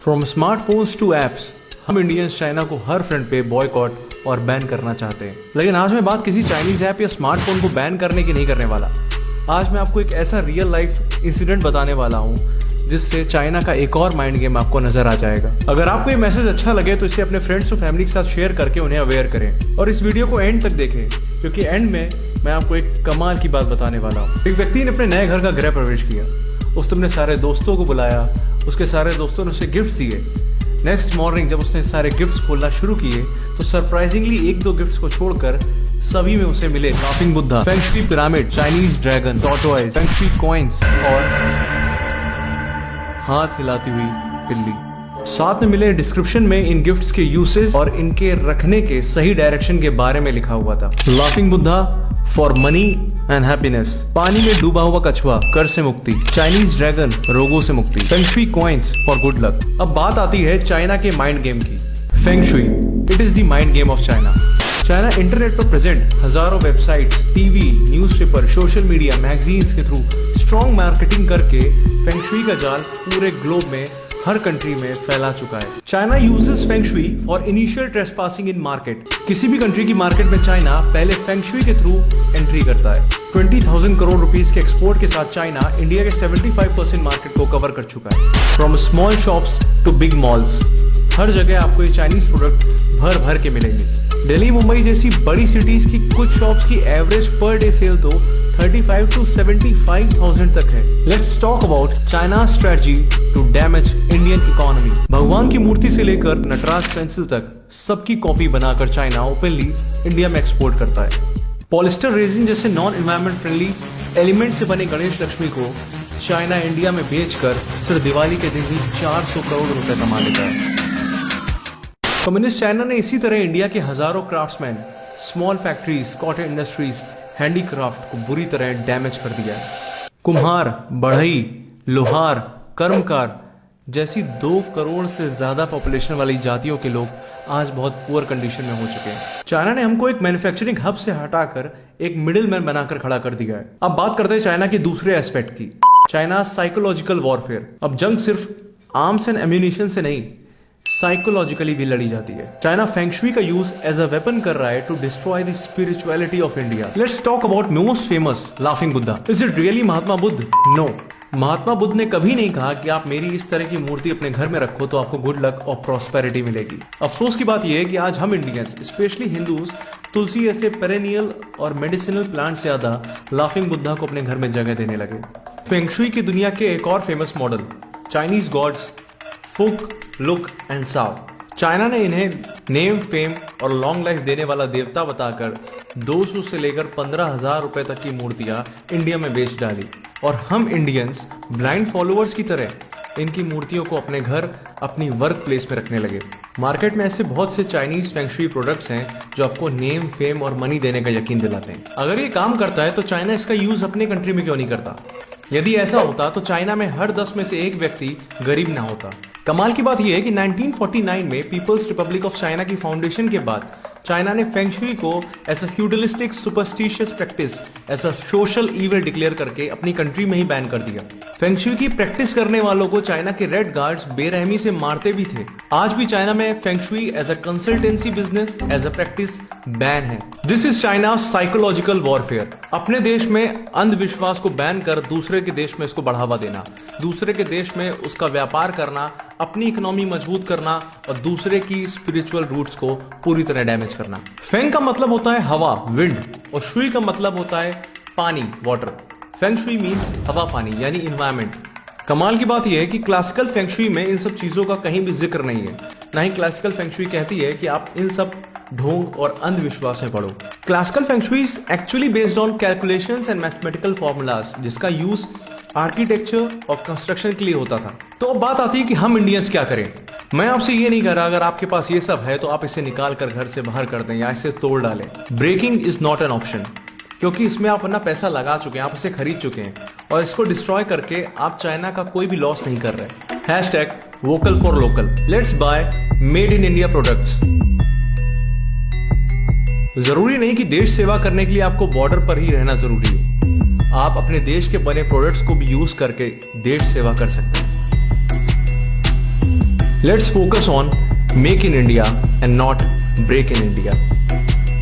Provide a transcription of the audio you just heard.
From smartphones to apps, हम Indians China को हर front पे बॉयकॉट और बैन करना चाहते हैं। लेकिन आज मैं बात किसी चाइनीज ऐप या स्मार्टफोन को बैन करने की नहीं करने वाला। आज मैं आपको एक ऐसा रियल लाइफ इंसिडेंट बताने वाला हूँ जिससे चाइना का एक और माइंड गेम आपको नजर आ जाएगा। अगर आपको ये मैसेज अच्छा लगे तो इसे अपने फ्रेंड्स और फैमिली के साथ शेयर करके उन्हें अवेयर करें और इस वीडियो को एंड तक देखें, क्योंकि एंड में मैं आपको एक कमाल की बात बताने वाला हूँ। एक व्यक्ति ने अपने नए घर का गृह प्रवेश किया। उसने अपने सारे दोस्तों को बुलाया, उसके सारे दोस्तों ने उसे गिफ्ट दिए। नेक्स्ट मॉर्निंग जब उसने सारे गिफ्ट्स खोलना शुरू किए तो सरप्राइजिंगली एक दो गिफ्ट्स को छोड़कर सभी में उसे मिले laughing Buddha, feng shui pyramid, Chinese dragon, tortoise, feng shui coins और हाथ हिलाती हुई बिल्ली। साथ में मिले डिस्क्रिप्शन में इन गिफ्ट्स के यूसेज और इनके रखने के सही डायरेक्शन के बारे में लिखा हुआ था। Laughing Buddha for money and happiness, पानी में डूबा हुआ कछुआ कर से मुक्ति, चाइनीज ड्रैगन रोगों से मुक्ति, feng shui coins for good luck. अब बात आती है चाइना के माइंड गेम की। Feng shui, it is the mind game of China. China internet पर प्रेजेंट हजारों websites, TV, newspaper, social media, magazines के थ्रू स्ट्रॉन्ग मार्केटिंग करके फेंग शुई का जाल पूरे ग्लोब में हर कंट्री में फैला चुका है। China uses feng shui for initial trespassing in market. किसी भी कंट्री की मार्केट में चाइना पहले फेंग शुई के थ्रू एंट्री करता है। 20,000 करोड़ रुपीस के एक्सपोर्ट के साथ चाइना इंडिया के 75% मार्केट को कवर कर चुका है। From small shops to big malls, हर जगह आपको ये चाइनीज प्रोडक्ट भर भर के मिलेंगे। दिल्ली, मुंबई जैसी बड़ी सिटीज की कुछ शॉप्स की एवरेज पर डे सेल तो 35 to 75,000 तक है। Let's talk about China strategy to damage Indian economy. भगवान की मूर्ति से लेकर नटराज पेंसिल तक सबकी कॉपी बनाकर चाइना ओपनली इंडिया में एक्सपोर्ट करता है। पॉलिस्टर रेजिन जैसे नॉन एनवायरमेंट फ्रेंडली एलिमेंट से बने गणेश लक्ष्मी को चाइना इंडिया में बेचकर सिर्फ दिवाली के दिन ही 400 करोड़ रुपए कमा लेता है। कम्युनिस्ट चाइना ने इसी तरह इंडिया के हजारों craftsman, small factories, cotton industries, handicraft को बुरी तरह डैमेज कर दिया है। कुम्हार, बढ़ई, लोहार, कर्मकार जैसी 2 करोड़ से ज्यादा पॉपुलेशन वाली जातियों के लोग आज बहुत पुअर कंडीशन में हो चुके हैं। चाइना ने हमको एक मैन्युफैक्चरिंग हब से हटाकर एक मिडिल मैन बनाकर खड़ा कर दिया है। अब बात करते हैं चाइना के दूसरे एस्पेक्ट की, चाइना साइकोलॉजिकल वॉरफेयर। अब जंग सिर्फ आर्म्स एंड एम्यूनिशन से नहीं, साइकोलॉजिकली भी लड़ी जाती है। चाइना फेंग शुई का यूज एज अ वेपन कर रहा है to destroy the spirituality of India. Let's talk about most famous laughing Buddha. Is it really Mahatma Buddha? No, Mahatma Buddha ने कभी नहीं कहा कि आप मेरी इस तरह की मूर्ति अपने घर में रखो तो आपको गुड लक और प्रॉस्पेरिटी मिलेगी। अफसोस की बात यह है कि आज हम इंडियंस, स्पेशली हिंदूज, तुलसी जैसे पेरेनियल और मेडिसिनल प्लांट से ज्यादा लाफिंग बुद्धा को अपने घर में जगह देने लगे। फेंग शुई की दुनिया के एक और फेमस मॉडल, चाइनीज गॉड्स फुक, लुक एंड साव। चाइना ने इन्हें नेम, फेम और लॉन्ग लाइफ देने वाला देवता बताकर 200 से लेकर 15,000 रुपए तक की मूर्तियां इंडिया में बेच डाली और हम इंडियंस ब्लाइंड फॉलोअर्स की तरह इनकी मूर्तियों को अपने घर, अपनी वर्क प्लेस में रखने लगे। मार्केट में ऐसे बहुत से चाइनीज फेंग शुई प्रोडक्ट्स हैं जो आपको नेम, फेम और मनी देने का यकीन दिलाते हैं। अगर ये काम करता है तो चाइना इसका यूज अपने कंट्री में क्यों नहीं करता? यदि ऐसा होता तो चाइना में हर 10 में से एक व्यक्ति गरीब ना होता। कमाल की बात यह है कि 1949 में पीपल्स रिपब्लिक ऑफ चाइना की फाउंडेशन के बाद चाइना ने फेंग शुई को as a feudalistic superstitious practice, as a social evil declare करके अपनी कंट्री में ही बैन कर दिया। फेंग शुई की प्रैक्टिस करने वालों को चाइना के रेड गार्ड्स बेरहमी से मारते भी थे। आज भी चाइना में Feng Shui as a consultancy business, as a practice ban है। This is China psychological warfare. अपने देश में अंधविश्वास को बैन कर दूसरे के देश में इसको बढ़ावा देना, दूसरे के देश में उसका व्यापार करना, अपनी इकोनॉमी मजबूत करना और दूसरे की स्पिरिचुअल रूट्स को पूरी तरह डैमेज करना। फेंग का मतलब होता है हवा, विंड, और शुई का मतलब होता है पानी, वाटर। फेंग शुई मीन्स हवा, पानी यानी इन्वायरमेंट। कमाल की बात यह है कि क्लासिकल फेंग शुई में इन सब चीजों का कहीं भी जिक्र नहीं है। ना ही क्लासिकल फेंग शुई कहती है कि आप इन सब ढोंग और अंधविश्वास में पढ़ो। Classical feng shui is actually based on calculations and mathematical formulas, जिसका यूज आर्किटेक्चर और कंस्ट्रक्शन के लिए होता था। तो अब बात आती है कि हम इंडियंस क्या करें। मैं आपसे ये नहीं कह रहा अगर आपके पास ये सब है तो आप इसे निकाल कर घर से बाहर कर दें या इसे तोड़ डालें। Breaking is not an option, क्योंकि इसमें आप अपना पैसा लगा चुके हैं, आप इसे खरीद चुके हैं और इसको डिस्ट्रॉय करके आप चाइना का कोई भी लॉस नहीं कर रहे। Hashtag vocal for local. Let's buy made in India products. जरूरी नहीं कि देश सेवा करने के लिए आपको बॉर्डर पर ही रहना जरूरी है। आप अपने देश के बने प्रोडक्ट्स को भी यूज करके देश सेवा कर सकते हैं। Let's focus on make in India and not break in India.